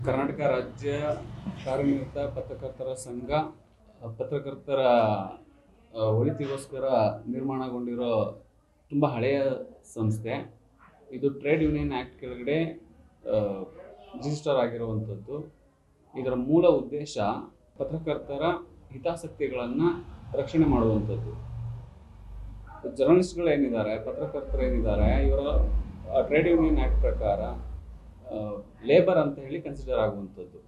ಕರ್ನಾಟಕ ರಾಜ್ಯ ಕಾರ್ಯನಿರತ ಪತ್ರಕರ್ತರ ಸಂಘ ಪತ್ರಕರ್ತರ ಒಳಿತಿಗೋಸ್ಕರ ನಿರ್ಮಾಣಗೊಂಡಿರೋ ತುಂಬ ಹಳೆಯ ಸಂಸ್ಥೆ. ಇದು ಟ್ರೇಡ್ ಯೂನಿಯನ್ ಆ್ಯಕ್ಟ್ ಕೆಳಗಡೆ ರಿಜಿಸ್ಟರ್ ಆಗಿರುವಂಥದ್ದು. ಇದರ ಮೂಲ ಉದ್ದೇಶ ಪತ್ರಕರ್ತರ ಹಿತಾಸಕ್ತಿಗಳನ್ನು ರಕ್ಷಣೆ ಮಾಡುವಂಥದ್ದು. ಜರ್ನಲಿಸ್ಟ್ಗಳು ಏನಿದ್ದಾರೆ, ಪತ್ರಕರ್ತರು ಏನಿದ್ದಾರೆ, ಇವರ ಟ್ರೇಡ್ ಯೂನಿಯನ್ ಆ್ಯಕ್ಟ್ ಪ್ರಕಾರ ಲೇಬರ್ ಅಂತ ಹೇಳಿ ಕನ್ಸಿಡರ್ ಆಗುವಂಥದ್ದು.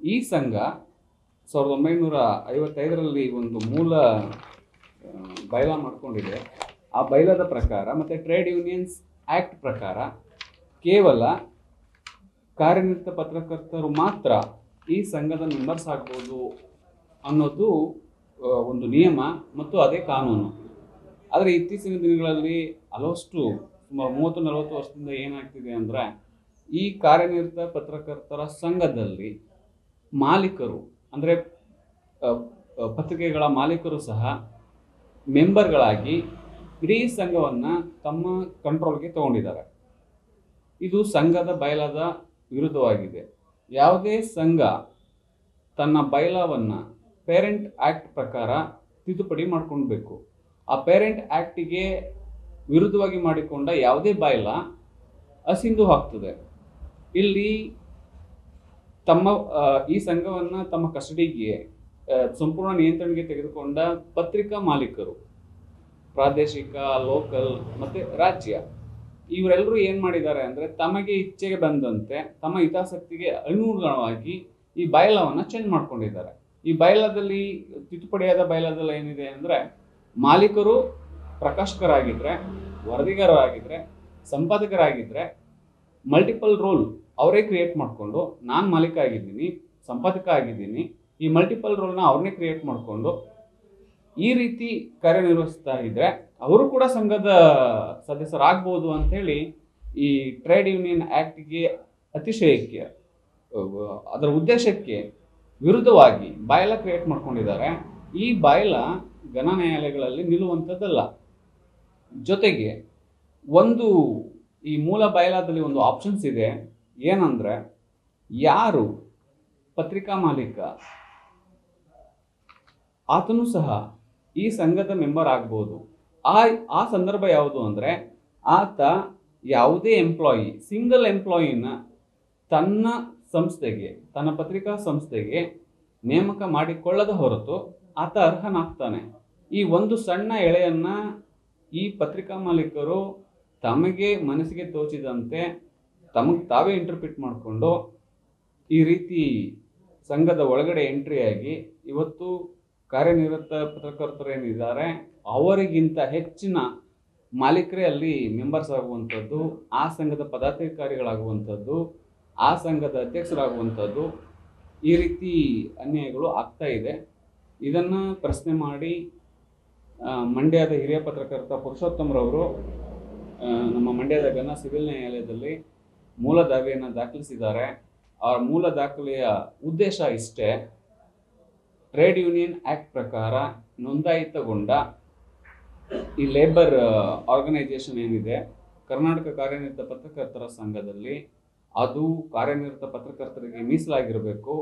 ಈ ಸಂಘ 1955ರಲ್ಲಿ ಒಂದು ಮೂಲ ಬೈಲಾ ಮಾಡಿಕೊಂಡಿದೆ. ಆ ಬೈಲಾದ ಪ್ರಕಾರ ಮತ್ತು ಟ್ರೇಡ್ ಯೂನಿಯನ್ಸ್ ಆ್ಯಕ್ಟ್ ಪ್ರಕಾರ ಕೇವಲ ಕಾರ್ಯನಿರತ ಪತ್ರಕರ್ತರು ಮಾತ್ರ ಈ ಸಂಘದ ಮೆಂಬರ್ಸ್ ಆಗ್ಬೋದು ಅನ್ನೋದು ಒಂದು ನಿಯಮ ಮತ್ತು ಅದೇ ಕಾನೂನು. ಆದರೆ ಇತ್ತೀಚಿನ ದಿನಗಳಲ್ಲಿ ಹಲವಷ್ಟು ಸುಮಾರು 30-40 ವರ್ಷದಿಂದ ಏನಾಗ್ತಿದೆ ಅಂದರೆ, ಈ ಕಾರ್ಯನಿರತ ಪತ್ರಕರ್ತರ ಸಂಘದಲ್ಲಿ ಮಾಲೀಕರು ಅಂದರೆ ಪತ್ರಿಕೆಗಳ ಮಾಲೀಕರು ಸಹ ಮೆಂಬರ್ಗಳಾಗಿ ಇಡೀ ಸಂಘವನ್ನು ತಮ್ಮ ಕಂಟ್ರೋಲ್ಗೆ ತಗೊಂಡಿದ್ದಾರೆ. ಇದು ಸಂಘದ ಬೈಲಾದ ವಿರುದ್ಧವಾಗಿದೆ. ಯಾವುದೇ ಸಂಘ ತನ್ನ ಬೈಲಾವನ್ನು ಪೇರೆಂಟ್ ಆ್ಯಕ್ಟ್ ಪ್ರಕಾರ ತಿದ್ದುಪಡಿ ಮಾಡಿಕೊಳ್ಬೇಕು. ಆ ಪೇರೆಂಟ್ ಆ್ಯಕ್ಟಿಗೆ ವಿರುದ್ಧವಾಗಿ ಮಾಡಿಕೊಂಡ ಯಾವುದೇ ಬೈಲಾ ಅಸಿಂಧು ಆಗ್ತದೆ. ಇಲ್ಲಿ ಈ ಸಂಘವನ್ನು ತಮ್ಮ ಕಸ್ಟಡಿಗೆ ಸಂಪೂರ್ಣ ನಿಯಂತ್ರಣಕ್ಕೆ ತೆಗೆದುಕೊಂಡ ಪತ್ರಿಕಾ ಮಾಲೀಕರು, ಪ್ರಾದೇಶಿಕ, ಲೋಕಲ್ ಮತ್ತು ರಾಜ್ಯ, ಇವರೆಲ್ಲರೂ ಏನು ಮಾಡಿದ್ದಾರೆ ಅಂದರೆ, ತಮಗೆ ಇಚ್ಛೆಗೆ ಬಂದಂತೆ ತಮ್ಮ ಹಿತಾಸಕ್ತಿಗೆ ಅನುಗುಣವಾಗಿ ಈ ಬೈಲಾವನ್ನು ಚೇಂಜ್ ಮಾಡ್ಕೊಂಡಿದ್ದಾರೆ. ಈ ಬೈಲಾದಲ್ಲಿ ತಿದ್ದುಪಡಿಯಾದ ಬೈಲಾದಲ್ಲಿ ಏನಿದೆ ಅಂದರೆ, ಮಾಲೀಕರು ಪ್ರಕಾಶಕರಾಗಿದ್ದರೆ, ವರದಿಗಾರರಾಗಿದ್ದರೆ, ಸಂಪಾದಕರಾಗಿದ್ದರೆ ಮಲ್ಟಿಪಲ್ ರೋಲ್ ಅವರೇ ಕ್ರಿಯೇಟ್ ಮಾಡಿಕೊಂಡು, ನಾನು ಮಾಲೀಕ ಆಗಿದ್ದೀನಿ, ಸಂಪಾದಕ ಆಗಿದ್ದೀನಿ, ಈ ಮಲ್ಟಿಪಲ್ ರೋಲ್ನ ಅವ್ರನ್ನೇ ಕ್ರಿಯೇಟ್ ಮಾಡಿಕೊಂಡು ಈ ರೀತಿ ಕಾರ್ಯನಿರ್ವಹಿಸ್ತಾ ಇದ್ದರೆ ಅವರು ಕೂಡ ಸಂಘದ ಸದಸ್ಯರಾಗ್ಬೋದು ಅಂಥೇಳಿ ಈ ಟ್ರೇಡ್ ಯೂನಿಯನ್ ಆ್ಯಕ್ಟ್ಗೆ ಅತಿಶಯಕ್ಕೆ, ಅದರ ಉದ್ದೇಶಕ್ಕೆ ವಿರುದ್ಧವಾಗಿ ಬೈಲಾ ಕ್ರಿಯೇಟ್ ಮಾಡ್ಕೊಂಡಿದ್ದಾರೆ. ಈ ಬೈಲಾ ಘನ ನ್ಯಾಯಾಲಯಗಳಲ್ಲಿ ನಿಲ್ಲುವಂಥದ್ದಲ್ಲ. ಜೊತೆಗೆ ಈ ಮೂಲ ಬೈಲಾದಲ್ಲಿ ಒಂದು ಆಪ್ಷನ್ಸ್ ಇದೆ. ಏನಂದರೆ, ಯಾರು ಪತ್ರಿಕಾ ಮಾಲೀಕ ಆತನೂ ಸಹ ಈ ಸಂಘದ ಮೆಂಬರ್ ಆಗ್ಬೋದು. ಆ ಸಂದರ್ಭ ಯಾವುದು ಅಂದರೆ, ಆತ ಯಾವುದೇ ಎಂಪ್ಲಾಯಿ, ಸಿಂಗಲ್ ಎಂಪ್ಲಾಯಿನ ತನ್ನ ಸಂಸ್ಥೆಗೆ, ತನ್ನ ಪತ್ರಿಕಾ ಸಂಸ್ಥೆಗೆ ನೇಮಕ ಮಾಡಿಕೊಳ್ಳದ ಹೊರತು ಆತ ಅರ್ಹನಾಗ್ತಾನೆ. ಈ ಒಂದು ಸಣ್ಣ ಎಳೆಯನ್ನು ಈ ಪತ್ರಿಕಾ ಮಾಲೀಕರು ತಮಗೆ ಮನಸ್ಸಿಗೆ ತೋಚಿದಂತೆ ತಮಗೆ ತಾವೇ ಇಂಟರ್ಪ್ರಿಟ್ ಮಾಡಿಕೊಂಡು ಈ ರೀತಿ ಸಂಘದ ಒಳಗಡೆ ಎಂಟ್ರಿಯಾಗಿ ಇವತ್ತು ಕಾರ್ಯನಿರತ ಪತ್ರಕರ್ತರು ಏನಿದ್ದಾರೆ ಅವರಿಗಿಂತ ಹೆಚ್ಚಿನ ಮಾಲೀಕರೇ ಅಲ್ಲಿ ಮೆಂಬರ್ಸ್ ಆಗುವಂಥದ್ದು, ಆ ಸಂಘದ ಪದಾಧಿಕಾರಿಗಳಾಗುವಂಥದ್ದು, ಆ ಸಂಘದ ಅಧ್ಯಕ್ಷರಾಗುವಂಥದ್ದು, ಈ ರೀತಿ ಅನ್ಯಾಯಗಳು ಆಗ್ತಾ ಇದೆ. ಇದನ್ನು ಪ್ರಶ್ನೆ ಮಾಡಿ ಮಂಡ್ಯದ ಹಿರಿಯ ಪತ್ರಕರ್ತ ಪುರುಷೋತ್ತಮರವರು ನಮ್ಮ ಮಂಡ್ಯದ ಘನ ಸಿವಿಲ್ ನ್ಯಾಯಾಲಯದಲ್ಲಿ ಮೂಲ ದಾವೆಯನ್ನು ದಾಖಲಿಸಿದ್ದಾರೆ. ಆ ಮೂಲ ದಾಖಲೆಯ ಉದ್ದೇಶ ಇಷ್ಟೇ: ಟ್ರೇಡ್ ಯೂನಿಯನ್ ಆ್ಯಕ್ಟ್ ಪ್ರಕಾರ ನೋಂದಾಯಿತಗೊಂಡ ಈ ಲೇಬರ್ ಆರ್ಗನೈಜೇಷನ್ ಏನಿದೆ, ಕರ್ನಾಟಕ ಕಾರ್ಯನಿರತ ಪತ್ರಕರ್ತರ ಸಂಘದಲ್ಲಿ, ಅದು ಕಾರ್ಯನಿರತ ಪತ್ರಕರ್ತರಿಗೆ ಮೀಸಲಾಗಿರಬೇಕು.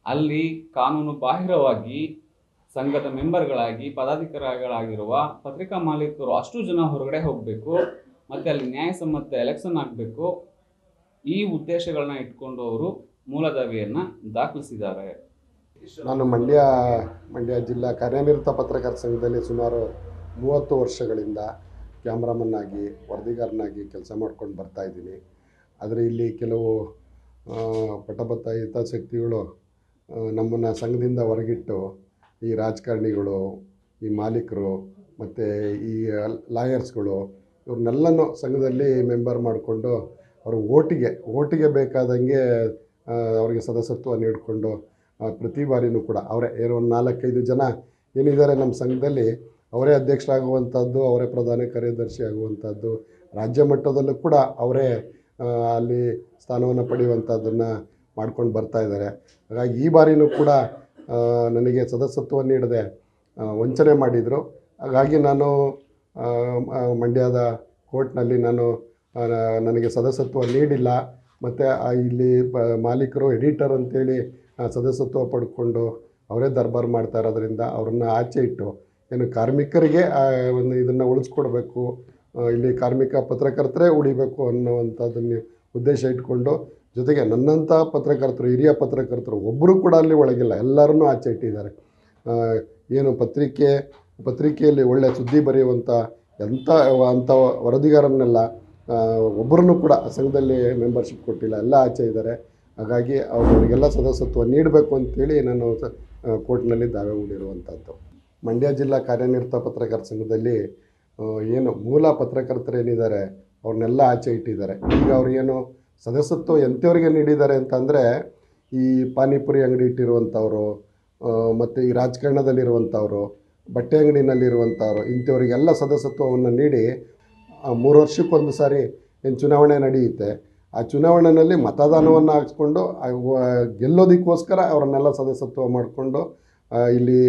ಅಲ್ಲಿ ಕಾನೂನು ಬಾಹಿರವಾಗಿ ಸಂಘದ ಮೆಂಬರ್ಗಳಾಗಿ ಪದಾಧಿಕಾರಿಗಳಾಗಿರುವ ಪತ್ರಿಕಾ ಮಾಲೀಕರು ಅಷ್ಟು ಜನ ಹೊರಗಡೆ ಹೋಗಬೇಕು ಮತ್ತು ಅಲ್ಲಿ ನ್ಯಾಯಸಮ್ಮತ ಎಲೆಕ್ಷನ್ ಆಗಬೇಕು. ಈ ಉದ್ದೇಶಗಳನ್ನ ಇಟ್ಕೊಂಡು ಅವರು ಮೂಲ ದಾವೆಯನ್ನು ದಾಖಲಿಸಿದ್ದಾರೆ. ನಾನು ಮಂಡ್ಯ ಜಿಲ್ಲಾ ಕಾರ್ಯನಿರತ ಪತ್ರಕರ್ತರ ಸಂಘದಲ್ಲಿ ಸುಮಾರು 30 ವರ್ಷಗಳಿಂದ ಕ್ಯಾಮ್ರಾಮನ್ ಆಗಿ, ವರದಿಗಾರನಾಗಿ ಕೆಲಸ ಮಾಡ್ಕೊಂಡು ಬರ್ತಾಯಿದ್ದೀನಿ. ಆದರೆ ಇಲ್ಲಿ ಕೆಲವು ಪಟಬದ್ಧ ಹಿತಾಸಕ್ತಿಗಳು ನಮ್ಮನ್ನು ಸಂಘದಿಂದ ಹೊರಗಿಟ್ಟು ಈ ರಾಜಕಾರಣಿಗಳು, ಈ ಮಾಲೀಕರು ಮತ್ತು ಈ ಲಾಯರ್ಸ್ಗಳು ಇವ್ರನ್ನೆಲ್ಲನೂ ಸಂಘದಲ್ಲಿ ಮೆಂಬರ್ ಮಾಡಿಕೊಂಡು ಅವರು ಓಟಿಗೆ ಬೇಕಾದಂಗೆ ಅವರಿಗೆ ಸದಸ್ಯತ್ವ ನೀಡಿಕೊಂಡು ಪ್ರತಿ ಬಾರಿನೂ ಕೂಡ ಅವರೇ ಒಂದು 4-5 ಜನ ಏನಿದ್ದಾರೆ ನಮ್ಮ ಸಂಘದಲ್ಲಿ, ಅವರೇ ಅಧ್ಯಕ್ಷರಾಗುವಂಥದ್ದು, ಅವರೇ ಪ್ರಧಾನ ಕಾರ್ಯದರ್ಶಿ ಆಗುವಂಥದ್ದು, ರಾಜ್ಯ ಮಟ್ಟದಲ್ಲೂ ಕೂಡ ಅವರೇ ಅಲ್ಲಿ ಸ್ಥಾನವನ್ನು ಪಡೆಯುವಂಥದ್ದನ್ನು ಮಾಡ್ಕೊಂಡು ಬರ್ತಾಯಿದ್ದಾರೆ. ಹಾಗಾಗಿ ಈ ಬಾರಿನೂ ಕೂಡ ನನಗೆ ಸದಸ್ಯತ್ವ ನೀಡದೆ ವಂಚನೆ ಮಾಡಿದರು. ಹಾಗಾಗಿ ನಾನು ಮಂಡ್ಯದ ಕೋರ್ಟ್ನಲ್ಲಿ ನನಗೆ ಸದಸ್ಯತ್ವ ನೀಡಿಲ್ಲ, ಮತ್ತು ಇಲ್ಲಿ ಮಾಲೀಕರು ಎಡಿಟರ್ ಅಂತೇಳಿ ಸದಸ್ಯತ್ವ ಪಡ್ಕೊಂಡು ಅವರೇ ದರ್ಬಾರ್ ಮಾಡ್ತಾ ಇರೋದ್ರಿಂದ ಅವ್ರನ್ನ ಆಚೆ ಇಟ್ಟು ಏನು ಕಾರ್ಮಿಕರಿಗೆ ಒಂದು ಇದನ್ನು ಉಳಿಸ್ಕೊಡ್ಬೇಕು, ಇಲ್ಲಿ ಕಾರ್ಮಿಕ ಪತ್ರಕರ್ತರೇ ಉಳಿಬೇಕು ಅನ್ನುವಂಥದ್ದನ್ನು ಉದ್ದೇಶ ಇಟ್ಕೊಂಡು, ಜೊತೆಗೆ ನನ್ನಂಥ ಪತ್ರಕರ್ತರು, ಹಿರಿಯ ಪತ್ರಕರ್ತರು ಒಬ್ಬರು ಕೂಡ ಅಲ್ಲಿ ಒಳಗಿಲ್ಲ, ಎಲ್ಲರನ್ನೂ ಆಚೆ ಇಟ್ಟಿದ್ದಾರೆ. ಏನು ಪತ್ರಿಕೆಯಲ್ಲಿ ಒಳ್ಳೆಯ ಸುದ್ದಿ ಬರೆಯುವಂಥ ಅಂಥ ವರದಿಗಾರನ್ನೆಲ್ಲ ಒಬ್ಬರನ್ನು ಕೂಡ ಸಂಘದಲ್ಲಿ ಮೆಂಬರ್ಶಿಪ್ ಕೊಟ್ಟಿಲ್ಲ, ಎಲ್ಲ ಆಚೆ ಇದ್ದಾರೆ. ಹಾಗಾಗಿ ಅವರಿಗೆಲ್ಲ ಸದಸ್ಯತ್ವ ನೀಡಬೇಕು ಅಂತೇಳಿ ನಾನು ಕೋರ್ಟ್ನಲ್ಲಿ ದಾವೆ ಹೂಡಿರುವಂಥದ್ದು. ಮಂಡ್ಯ ಜಿಲ್ಲಾ ಕಾರ್ಯನಿರತ ಪತ್ರಕರ್ತರ ಸಂಘದಲ್ಲಿ ಏನು ಮೂಲ ಪತ್ರಕರ್ತರೇನಿದ್ದಾರೆ ಅವ್ರನ್ನೆಲ್ಲ ಆಚೆ ಇಟ್ಟಿದ್ದಾರೆ. ಈಗ ಅವ್ರು ಏನು ಸದಸ್ಯತ್ವ ಎಂಥವ್ರಿಗೆ ನೀಡಿದ್ದಾರೆ ಅಂತಂದರೆ, ಈ ಪಾನಿಪುರಿ ಅಂಗಡಿ ಇಟ್ಟಿರುವಂಥವ್ರು, ಮತ್ತು ಈ ರಾಜಕಾರಣದಲ್ಲಿರುವಂಥವ್ರು, ಬಟ್ಟೆ ಅಂಗಡಿನಲ್ಲಿರುವಂಥವ್ರು, ಇಂಥವರಿಗೆಲ್ಲ ಸದಸ್ಯತ್ವವನ್ನು ನೀಡಿ 3 ವರ್ಷಕ್ಕೊಂದು ಸಾರಿ ಏನು ಚುನಾವಣೆ ನಡೆಯುತ್ತೆ, ಆ ಚುನಾವಣೆಯಲ್ಲಿ ಮತದಾನವನ್ನು ಹಾಕ್ಸ್ಕೊಂಡು ಗೆಲ್ಲೋದಕ್ಕೋಸ್ಕರ ಅವರನ್ನೆಲ್ಲ ಸದಸ್ಯತ್ವ ಮಾಡಿಕೊಂಡು ಇಲ್ಲಿ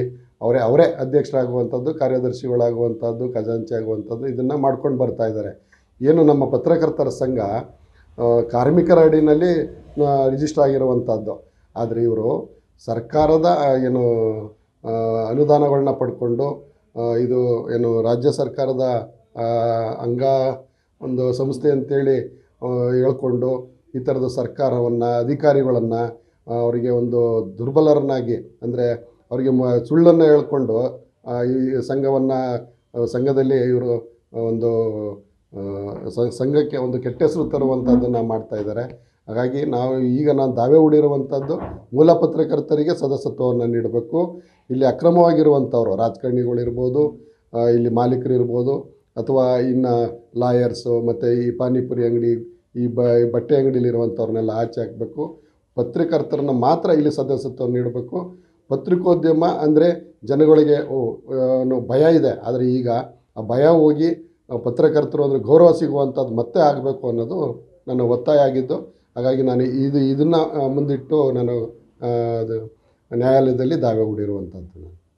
ಅವರೇ ಅಧ್ಯಕ್ಷರಾಗುವಂಥದ್ದು, ಕಾರ್ಯದರ್ಶಿಗಳಾಗುವಂಥದ್ದು, ಖಜಾಂಚಿ ಆಗುವಂಥದ್ದು, ಇದನ್ನು ಮಾಡ್ಕೊಂಡು ಬರ್ತಾ ಇದ್ದಾರೆ. ಏನು ನಮ್ಮ ಪತ್ರಕರ್ತರ ಸಂಘ ಕಾರ್ಮಿಕರ ಅಡಿನಲ್ಲಿ ರಿಜಿಸ್ಟರ್ ಆಗಿರುವಂಥದ್ದು, ಆದರೆ ಇವರು ಸರ್ಕಾರದ ಏನು ಅನುದಾನಗಳನ್ನ ಪಡ್ಕೊಂಡು, ಇದು ಏನು ರಾಜ್ಯ ಸರ್ಕಾರದ ಒಂದು ಸಂಸ್ಥೆ ಅಂತೇಳಿ ಹೇಳ್ಕೊಂಡು ಈ ಥರದ ಸರ್ಕಾರವನ್ನು, ಅಧಿಕಾರಿಗಳನ್ನು ಅವರಿಗೆ ಒಂದು ದುರ್ಬಲರನ್ನಾಗಿ, ಅಂದರೆ ಅವರಿಗೆ ಸುಳ್ಳನ್ನು ಹೇಳ್ಕೊಂಡು ಈ ಸಂಘದಲ್ಲಿ ಇವರು ಒಂದು ಸಂಘಕ್ಕೆ ಒಂದು ಕೆಟ್ಟ ಹೆಸರು ತರುವಂಥದ್ದನ್ನು ಮಾಡ್ತಾಯಿದ್ದಾರೆ. ಹಾಗಾಗಿ ನಾನು ದಾವೆ ಹೂಡಿರುವಂಥದ್ದು ಮೂಲ ಪತ್ರಕರ್ತರಿಗೆ ಸದಸ್ಯತ್ವವನ್ನು ನೀಡಬೇಕು. ಇಲ್ಲಿ ಅಕ್ರಮವಾಗಿರುವಂಥವ್ರು ರಾಜಕಾರಣಿಗಳಿರ್ಬೋದು, ಇಲ್ಲಿ ಮಾಲೀಕರಿರ್ಬೋದು, ಅಥವಾ ಇನ್ನು ಲಾಯರ್ಸು, ಮತ್ತು ಈ ಪಾನಿಪುರಿ ಅಂಗಡಿ, ಈ ಬಟ್ಟೆ ಅಂಗಡಿಲಿರುವಂಥವ್ರನ್ನೆಲ್ಲ ಆಚೆ ಹಾಕಬೇಕು. ಪತ್ರಕರ್ತರನ್ನ ಮಾತ್ರ ಇಲ್ಲಿ ಸದಸ್ಯತ್ವ ನೀಡಬೇಕು. ಪತ್ರಿಕೋದ್ಯಮ ಅಂದರೆ ಜನಗಳಿಗೆ ಭಯ ಇದೆ, ಆದರೆ ಈಗ ಆ ಭಯ ಹೋಗಿ ಪತ್ರಕರ್ತರು ಅಂದರೆ ಗೌರವ ಸಿಗುವಂಥದ್ದು ಮತ್ತೆ ಆಗಬೇಕು ಅನ್ನೋದು ನನ್ನ ಒತ್ತಾಯ ಆಗಿದ್ದು. ಹಾಗಾಗಿ ನಾನು ಇದನ್ನು ಮುಂದಿಟ್ಟು ನಾನು ನ್ಯಾಯಾಲಯದಲ್ಲಿ ದಾವೆ ಹೂಡಿರುವಂಥದ್ದು.